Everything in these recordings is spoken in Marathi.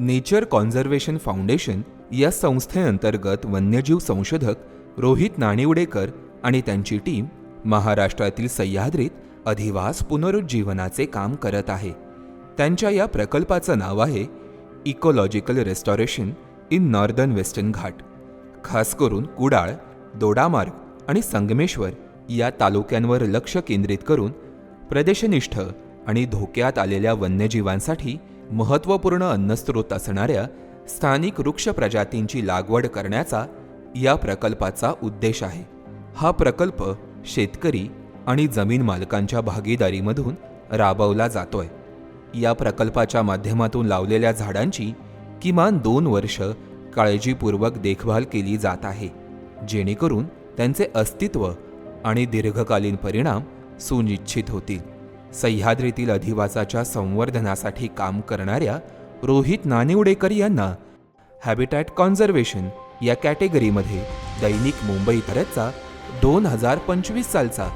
नेचर कॉन्झर्वेशन फाउंडेशन या संस्थेअंतर्गत वन्यजीव संशोधक रोहित नानिवडेकर आणि त्यांची टीम महाराष्ट्रातील सह्याद्रीत अधिवास पुनरुज्जीवनाचे काम करत आहे. त्यांच्या या प्रकल्पाचं नाव आहे इकोलॉजिकल रेस्टॉरेशन इन नॉर्दर्न वेस्टर्न घाट. खास करून कुडाळ, दोडामार्ग आणि संगमेश्वर या तालुक्यांवर लक्ष केंद्रित करून प्रदेशनिष्ठ आणि धोक्यात आलेल्या वन्यजीवांसाठी महत्त्वपूर्ण अन्नस्रोत असणाऱ्या स्थानिक वृक्ष प्रजातींची लागवड करण्याचा या प्रकल्पाचा उद्देश आहे. हा प्रकल्प शेतकरी आणि जमीन मालकांच्या भागीदारीमधून राबवला जातोय. या प्रकल्पाच्या माध्यमातून लावलेल्या झाडांची किमान 2 वर्ष काळजीपूर्वक देखभाल केली जात आहे, जेणेकरून त्यांचे अस्तित्व आणि दीर्घकालीन परिणाम सुनिश्चित होतील. सह्याद्रीतील अधिवासाच्या संवर्धनासाठी काम करणाऱ्या रोहित नानिवडेकर यांना हॅबिटॅट कॉन्झर्वेशन या कॅटेगरीमध्ये दैनिक मुंबई भारतचा 2025 सालचा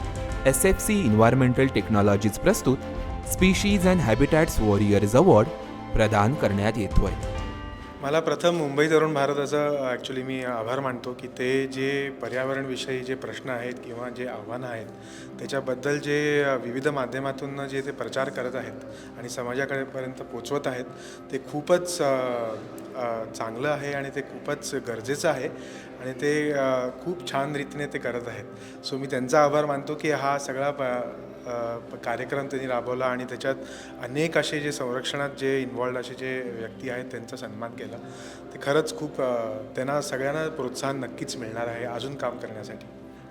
SFC इन्व्हायरमेंटल टेक्नॉलॉजीज प्रस्तुत स्पीशीज अँड हॅबिटॅट्स वॉरियर्स अवॉर्ड प्रदान करण्यात येतोय. मला प्रथम मुंबई तरुण भारताचं ॲक्च्युली मी आभार मानतो की ते जे पर्यावरणविषयी जे प्रश्न आहेत किंवा जे आव्हानं आहेत त्याच्याबद्दल जे विविध माध्यमातून जे ते प्रचार करत आहेत आणि समाजाकडेपर्यंत पोचवत आहेत ते खूपच चांगलं आहे आणि ते खूपच गरजेचं आहे आणि ते खूप छान रीतीने ते करत आहेत. सो मी त्यांचा आभार मानतो की हा सगळा कार्यक्रम त्यांनी राबवला आणि त्याच्यात अनेक असे जे संरक्षणात जे इन्व्हॉल्ड असे जे व्यक्ती आहेत त्यांचा सन्मान केला. ते खरंच खूप त्यांना सगळ्यांना प्रोत्साहन नक्कीच मिळणार आहे अजून काम करण्यासाठी.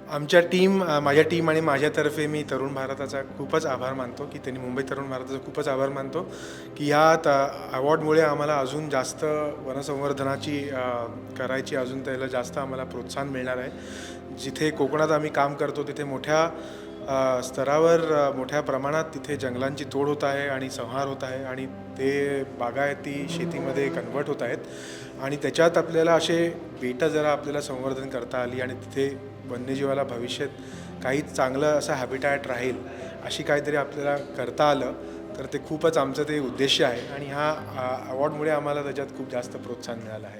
माझ्या टीम आणि माझ्यातर्फे मी तरुण भारताचा खूपच आभार मानतो की त्यांनी मुंबई तरुण भारताचा खूपच आभार मानतो की ह्या अवॉर्डमुळे आम्हाला अजून जास्त वनसंवर्धनाची करायची अजून त्याला जास्त आम्हाला प्रोत्साहन मिळणार आहे. जिथे कोकणात आम्ही काम करतो तिथे मोठ्या स्तरावर मोठ्या प्रमाणात तिथे जंगलांची तोड होत आहे आणि संहार होत आहे आणि ते बागायती शेतीमध्ये कन्वर्ट होत आहेत आणि त्याच्यात आपल्याला असे बेटं जरा आपल्याला संवर्धन करता आली आणि तिथे वन्यजीवाला भविष्यात काही चांगलं असं हॅबिटॅट राहील अशी काहीतरी आपल्याला करता आलं तर ते खूपच आमचं ते उद्देश आहे आणि ह्या अवॉर्डमुळे आम्हाला त्याच्यात खूप जास्त प्रोत्साहन मिळालं आहे.